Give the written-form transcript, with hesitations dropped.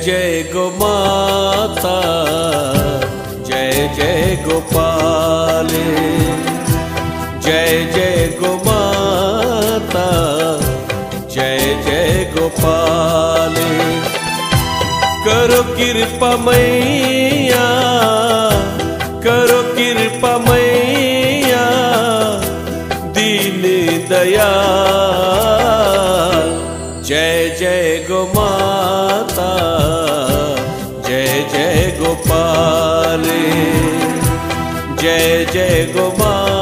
जय गो माता, जय जय गोपाले। जय जय गो माता, जय जय गोपाले। करो कृपा मैया, करो कृपा मैया, दीन दयाल। जय जय गो माता, जय जय गोपाले। जय जय गो माता,